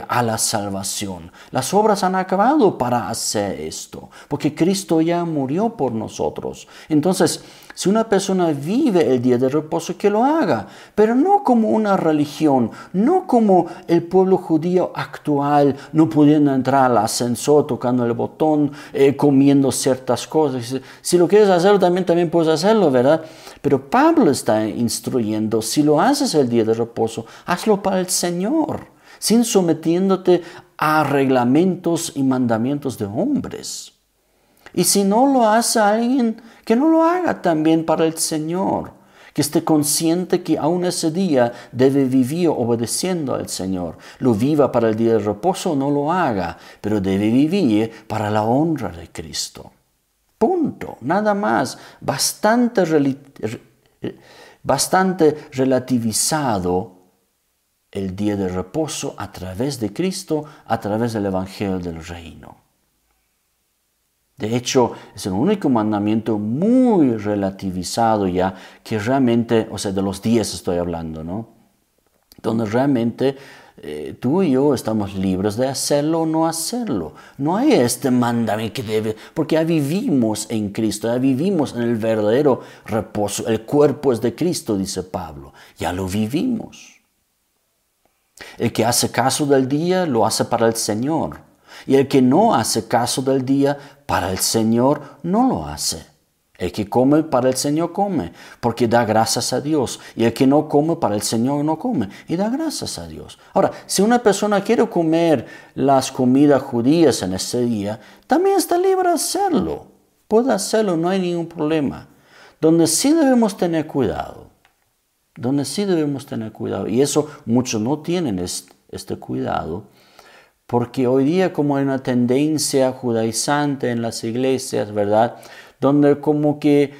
a la salvación. Las obras han acabado para hacer esto, porque Cristo ya murió por nosotros. Entonces, si una persona vive el día de reposo, que lo haga, pero no como una religión, no como el pueblo judío actual, no pudiendo entrar al ascensor, tocando el botón, comiendo ciertas cosas. Si lo quieres hacer, también puedes hacerlo, ¿verdad? Pero Pablo está instruyendo, si lo haces el día de reposo, hazlo para el Señor, sin sometiéndote a reglamentos y mandamientos de hombres. Y si no lo hace alguien, que no lo haga también para el Señor, que esté consciente que aún ese día debe vivir obedeciendo al Señor. Lo viva para el día de reposo, no lo haga, pero debe vivir para la honra de Cristo. Punto, nada más, bastante relativizado el día de reposo a través de Cristo, a través del Evangelio del Reino. De hecho, es el único mandamiento muy relativizado ya, que realmente, o sea, de los 10 estoy hablando, ¿no? Donde realmente tú y yo estamos libres de hacerlo o no hacerlo. No hay este mandamiento que debe, porque ya vivimos en Cristo, ya vivimos en el verdadero reposo. El cuerpo es de Cristo, dice Pablo. Ya lo vivimos. El que hace caso del día, lo hace para el Señor. Y el que no hace caso del día, para el Señor no lo hace. El que come para el Señor come, porque da gracias a Dios. Y el que no come para el Señor no come, y da gracias a Dios. Ahora, si una persona quiere comer las comidas judías en ese día, también está libre de hacerlo. Puede hacerlo, no hay ningún problema. Donde sí debemos tener cuidado. Y eso muchos no tienen este cuidado. Porque hoy día como hay una tendencia judaizante en las iglesias, ¿verdad? Donde como que,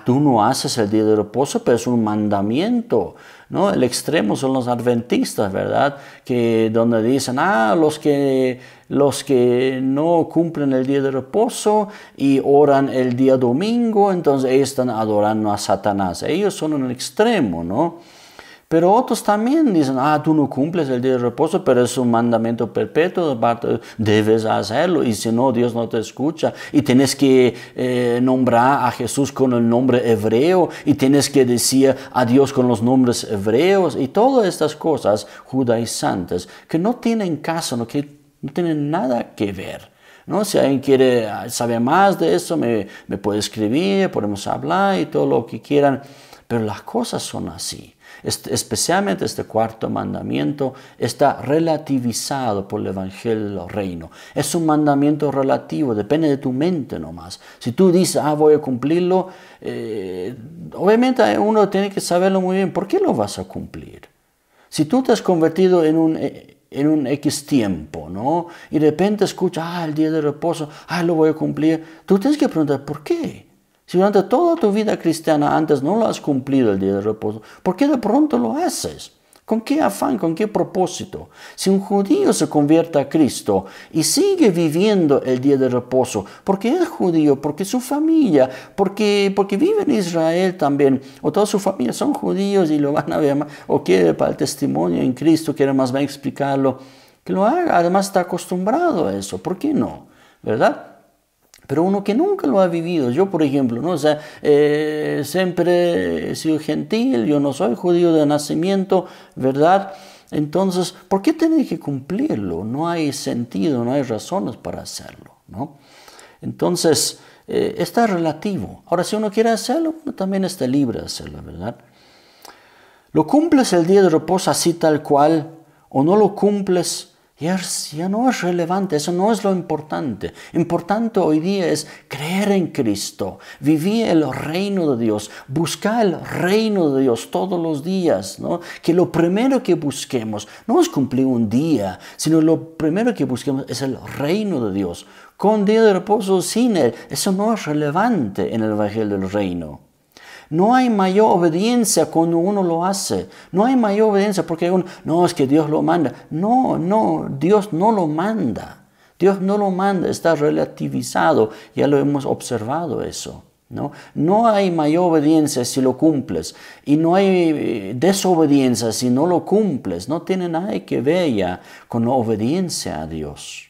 tú no haces el día de reposo, pero es un mandamiento, ¿no? El extremo son los adventistas, ¿verdad? Que donde dicen, los que no cumplen el día de reposo y oran el día domingo, entonces ellos están adorando a Satanás. Ellos son un extremo, ¿no? Pero otros también dicen, tú no cumples el día de reposo, pero es un mandamiento perpetuo, debes hacerlo, y si no, Dios no te escucha. Y tienes que nombrar a Jesús con el nombre hebreo, y tienes que decir a Dios con los nombres hebreos, y todas estas cosas judaizantes que no tienen caso, que no tienen nada que ver. ¿No? Si alguien quiere saber más de eso, me puede escribir, podemos hablar y todo lo que quieran, pero las cosas son así. Especialmente este cuarto mandamiento está relativizado por el Evangelio del Reino. Es un mandamiento relativo, depende de tu mente nomás. Si tú dices, voy a cumplirlo, obviamente uno tiene que saberlo muy bien. ¿Por qué lo vas a cumplir? Si tú te has convertido en un X tiempo, ¿no? Y de repente escuchas, el día de reposo, lo voy a cumplir. Tú tienes que preguntar, ¿por qué? Si durante toda tu vida cristiana antes no lo has cumplido el día de reposo, ¿por qué de pronto lo haces? ¿Con qué afán? ¿Con qué propósito? Si un judío se convierte a Cristo y sigue viviendo el día de reposo, porque es judío, porque su familia, porque vive en Israel también, o toda su familia son judíos y lo van a ver, o quiere para el testimonio en Cristo, quiere más bien explicarlo, que lo haga. Además está acostumbrado a eso, ¿por qué no? ¿Verdad? Pero uno que nunca lo ha vivido, yo por ejemplo, ¿no? O sea, siempre he sido gentil, yo no soy judío de nacimiento, ¿verdad? Entonces, ¿por qué tener que cumplirlo? No hay sentido, no hay razones para hacerlo, ¿no? Entonces, está relativo. Ahora, si uno quiere hacerlo, uno también está libre de hacerlo, ¿verdad? ¿Lo cumples el día de reposo así tal cual o no lo cumples? Ya no es relevante, eso no es lo importante. Importante hoy día es creer en Cristo, vivir el reino de Dios, buscar el reino de Dios todos los días, ¿no? Que lo primero que busquemos no es cumplir un día, sino lo primero que busquemos es el reino de Dios. Con día de reposo, sin él, eso no es relevante en el Evangelio del Reino. No hay mayor obediencia cuando uno lo hace. No hay mayor obediencia porque uno, no, es que Dios lo manda. No, Dios no lo manda. Dios no lo manda, está relativizado. Ya lo hemos observado eso, ¿no? No hay mayor obediencia si lo cumples y no hay desobediencia si no lo cumples. No tiene nada que ver ya con la obediencia a Dios.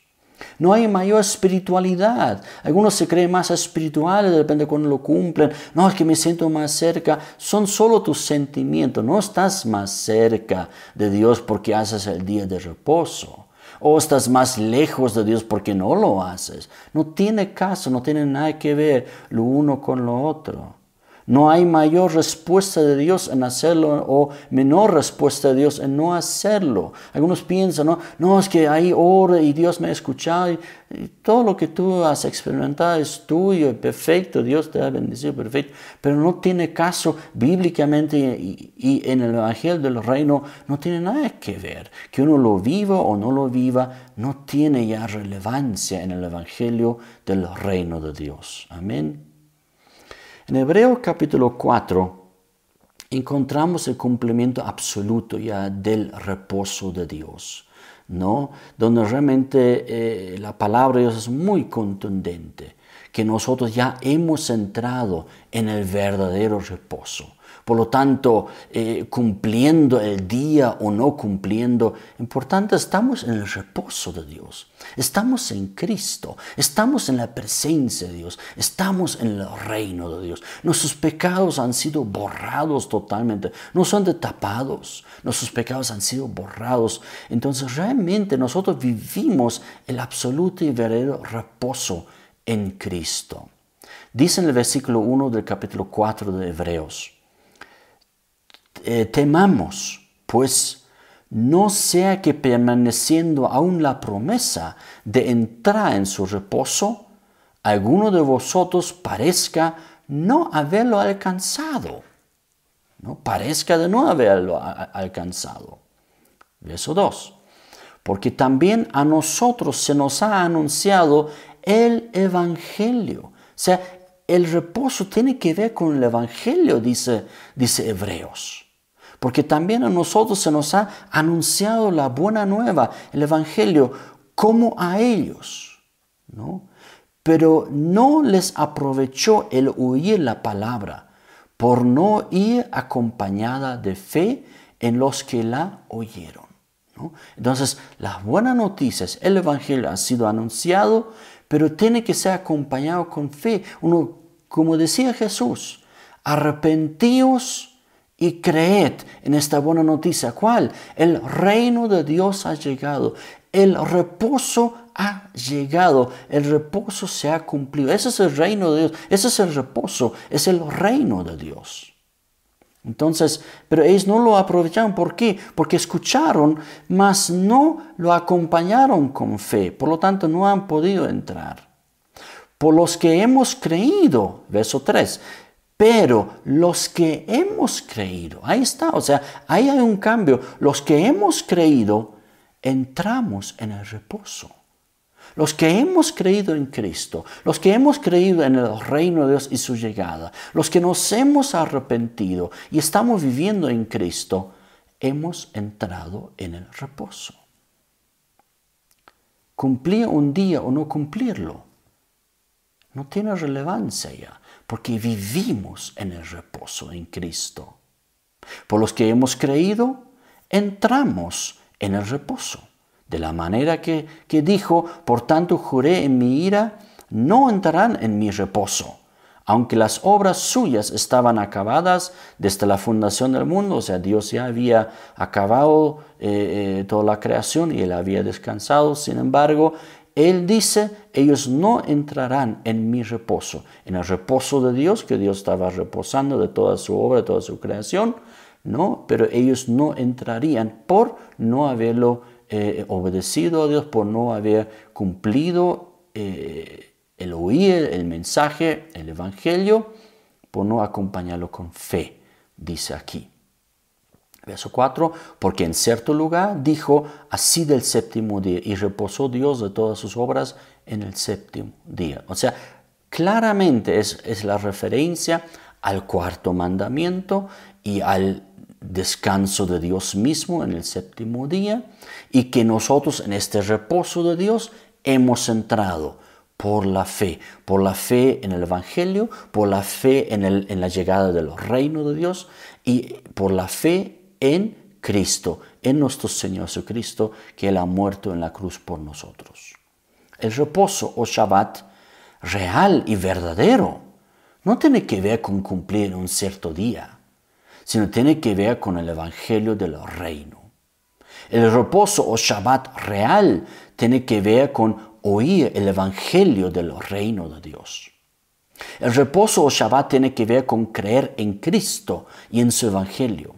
No hay mayor espiritualidad. Algunos se creen más espirituales, de repente cuando lo cumplen. No, es que me siento más cerca. Son solo tus sentimientos. No estás más cerca de Dios porque haces el día de reposo. O estás más lejos de Dios porque no lo haces. No tiene caso, no tiene nada que ver lo uno con lo otro. No hay mayor respuesta de Dios en hacerlo o menor respuesta de Dios en no hacerlo. Algunos piensan, no, es que ahí oro y Dios me ha escuchado. Y todo lo que tú has experimentado es tuyo y perfecto. Dios te ha bendecido perfecto. Pero no tiene caso bíblicamente y en el Evangelio del Reino no tiene nada que ver. Que uno lo viva o no lo viva no tiene ya relevancia en el Evangelio del Reino de Dios. Amén. En Hebreos capítulo 4 encontramos el cumplimiento absoluto ya del reposo de Dios, ¿no? Donde realmente la palabra de Dios es muy contundente, que nosotros ya hemos entrado en el verdadero reposo. Por lo tanto, cumpliendo el día o no cumpliendo, importante, estamos en el reposo de Dios. Estamos en Cristo, estamos en la presencia de Dios, estamos en el reino de Dios. Nuestros pecados han sido borrados totalmente, no son tapados, nuestros pecados han sido borrados. Entonces realmente nosotros vivimos el absoluto y verdadero reposo en Cristo. Dice en el versículo 1 del capítulo 4 de Hebreos: temamos, pues, no sea que permaneciendo aún la promesa de entrar en su reposo, alguno de vosotros parezca no haberlo alcanzado. ¿No? Parezca de no haberlo alcanzado. Verso 2. Porque también a nosotros se nos ha anunciado el Evangelio. O sea, el reposo tiene que ver con el Evangelio, dice Hebreos. Porque también a nosotros se nos ha anunciado la buena nueva, el Evangelio, como a ellos, ¿no? Pero no les aprovechó el oír la palabra, por no ir acompañada de fe en los que la oyeron, ¿no? Entonces, las buenas noticias, el Evangelio ha sido anunciado, pero tiene que ser acompañado con fe. Uno, como decía Jesús, arrepentíos y creed en esta buena noticia. ¿Cuál? El reino de Dios ha llegado. El reposo ha llegado. El reposo se ha cumplido. Ese es el reino de Dios. Ese es el reposo. Es el reino de Dios. Entonces, pero ellos no lo aprovecharon. ¿Por qué? Porque escucharon, mas no lo acompañaron con fe. Por lo tanto, no han podido entrar. Por los que hemos creído, verso 3, pero los que hemos creído, ahí está, o sea, ahí hay un cambio. Los que hemos creído, entramos en el reposo. Los que hemos creído en Cristo, los que hemos creído en el reino de Dios y su llegada, los que nos hemos arrepentido y estamos viviendo en Cristo, hemos entrado en el reposo. Cumplir un día o no cumplirlo no tiene relevancia ya, porque vivimos en el reposo en Cristo. Por los que hemos creído, entramos en el reposo. De la manera que dijo, por tanto juré en mi ira, no entrarán en mi reposo, aunque las obras suyas estaban acabadas desde la fundación del mundo. O sea, Dios ya había acabado toda la creación y Él había descansado. Sin embargo, Él dice, ellos no entrarán en mi reposo, en el reposo de Dios, que Dios estaba reposando de toda su obra, de toda su creación, ¿no? Pero ellos no entrarían por no haberlo obedecido a Dios, por no haber cumplido el oír, el mensaje, el Evangelio, por no acompañarlo con fe, dice aquí. Verso 4, porque en cierto lugar dijo, así del séptimo día, y reposó Dios de todas sus obras en el séptimo día. O sea, claramente es la referencia al cuarto mandamiento y al descanso de Dios mismo en el séptimo día, y que nosotros en este reposo de Dios hemos entrado por la fe en el Evangelio, por la fe en la llegada del reino de Dios y por la fe en Cristo, en nuestro Señor Jesucristo, que Él ha muerto en la cruz por nosotros. El reposo o Shabbat real y verdadero no tiene que ver con cumplir un cierto día, sino tiene que ver con el Evangelio del reino. El reposo o Shabbat real tiene que ver con oír el Evangelio del reino de Dios. El reposo o Shabbat tiene que ver con creer en Cristo y en su Evangelio.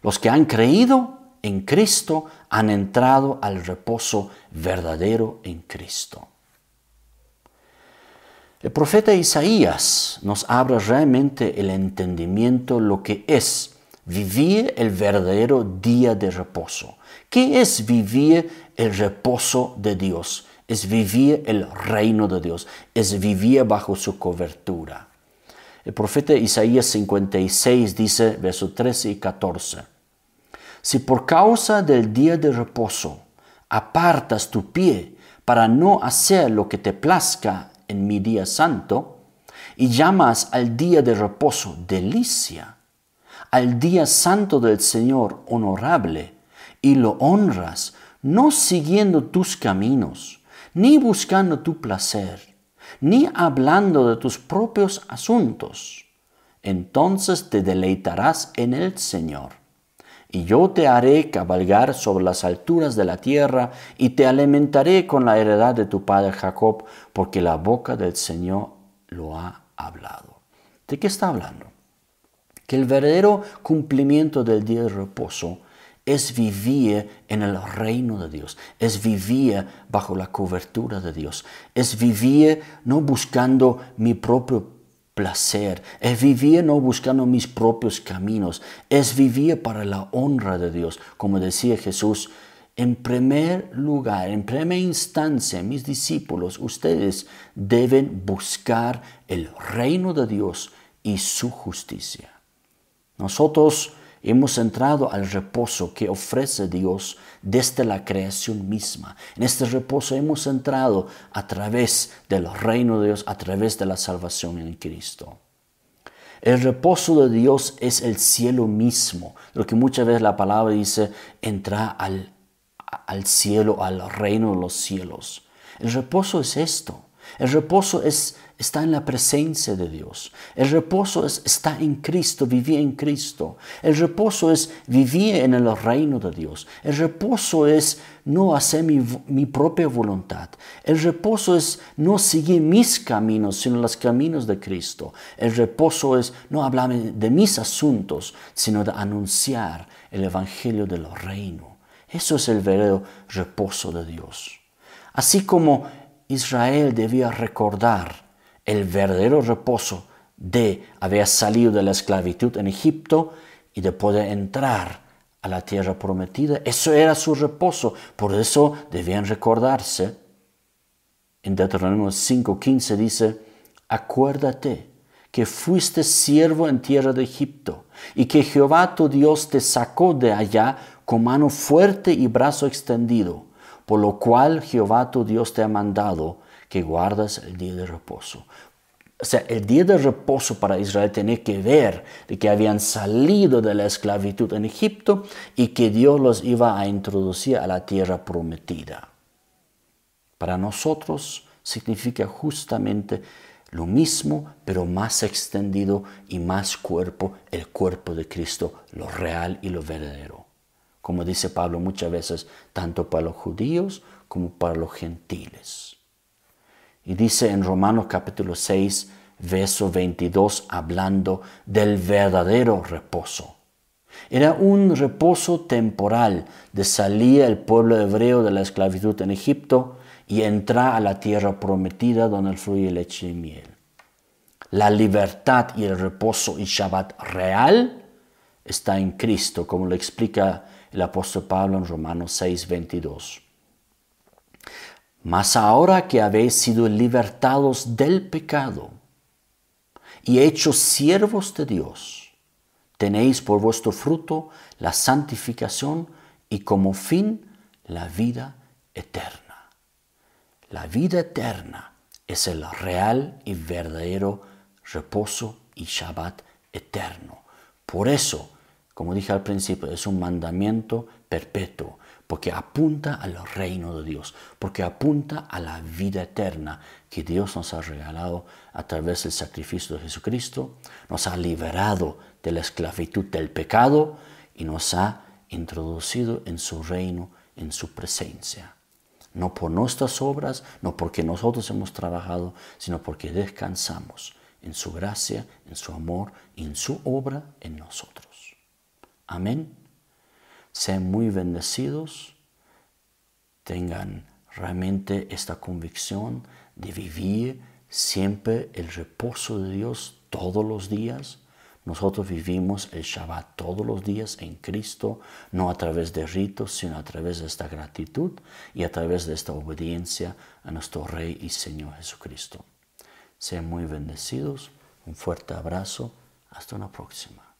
Los que han creído en Cristo han entrado al reposo verdadero en Cristo. El profeta Isaías nos abre realmente el entendimiento de lo que es vivir el verdadero día de reposo. ¿Qué es vivir el reposo de Dios? Es vivir el reino de Dios, es vivir bajo su cobertura. El profeta Isaías 56 dice, versos 13 y 14, si por causa del día de reposo apartas tu pie para no hacer lo que te plazca en mi día santo, y llamas al día de reposo delicia, al día santo del Señor honorable, y lo honras, no siguiendo tus caminos, ni buscando tu placer, ni hablando de tus propios asuntos, entonces te deleitarás en el Señor. Y yo te haré cabalgar sobre las alturas de la tierra, y te alimentaré con la heredad de tu padre Jacob, porque la boca del Señor lo ha hablado. ¿De qué está hablando? Que el verdadero cumplimiento del día de reposo es vivir en el reino de Dios, es vivir bajo la cobertura de Dios, es vivir no buscando mi propio placer, es vivir no buscando mis propios caminos, es vivir para la honra de Dios. Como decía Jesús, en primer lugar, en primera instancia, mis discípulos, ustedes deben buscar el reino de Dios y su justicia. Nosotros hemos entrado al reposo que ofrece Dios desde la creación misma. En este reposo hemos entrado a través del reino de Dios, a través de la salvación en Cristo. El reposo de Dios es el cielo mismo, lo que muchas veces la palabra dice, entrar al cielo, al reino de los cielos. El reposo es esto. El reposo está en la presencia de Dios. El reposo está en Cristo, vivir en Cristo. El reposo es vivir en el reino de Dios. El reposo es no hacer mi propia voluntad. El reposo es no seguir mis caminos, sino los caminos de Cristo. El reposo es no hablar de mis asuntos, sino de anunciar el evangelio del reino. Eso es el verdadero reposo de Dios. Así como Israel debía recordar el verdadero reposo de haber salido de la esclavitud en Egipto y de poder entrar a la tierra prometida. Eso era su reposo, por eso debían recordarse. En Deuteronomio 5:15 dice, acuérdate que fuiste siervo en tierra de Egipto y que Jehová tu Dios te sacó de allá con mano fuerte y brazo extendido, por lo cual Jehová tu Dios te ha mandado que guardas el día de reposo. O sea, el día de reposo para Israel tenía que ver de que habían salido de la esclavitud en Egipto y que Dios los iba a introducir a la tierra prometida. Para nosotros significa justamente lo mismo, pero más extendido y más cuerpo, el cuerpo de Cristo, lo real y lo verdadero. Como dice Pablo muchas veces, tanto para los judíos como para los gentiles. Y dice en Romanos capítulo 6, verso 22, hablando del verdadero reposo. Era un reposo temporal de salir el pueblo hebreo de la esclavitud en Egipto y entrar a la tierra prometida donde fluye leche y miel. La libertad y el reposo y Shabbat real está en Cristo, como lo explica el apóstol Pablo en Romanos 6, 22. Mas ahora que habéis sido libertados del pecado y hechos siervos de Dios, tenéis por vuestro fruto la santificación y como fin la vida eterna. La vida eterna es el real y verdadero reposo y Shabbat eterno. Por eso, como dije al principio, es un mandamiento perpetuo, porque apunta al reino de Dios, porque apunta a la vida eterna que Dios nos ha regalado a través del sacrificio de Jesucristo, nos ha liberado de la esclavitud del pecado y nos ha introducido en su reino, en su presencia. No por nuestras obras, no porque nosotros hemos trabajado, sino porque descansamos en su gracia, en su amor y en su obra en nosotros. Amén. Sean muy bendecidos, tengan realmente esta convicción de vivir siempre el reposo de Dios todos los días. Nosotros vivimos el Shabbat todos los días en Cristo, no a través de ritos, sino a través de esta gratitud y a través de esta obediencia a nuestro Rey y Señor Jesucristo. Sean muy bendecidos, un fuerte abrazo, hasta una próxima.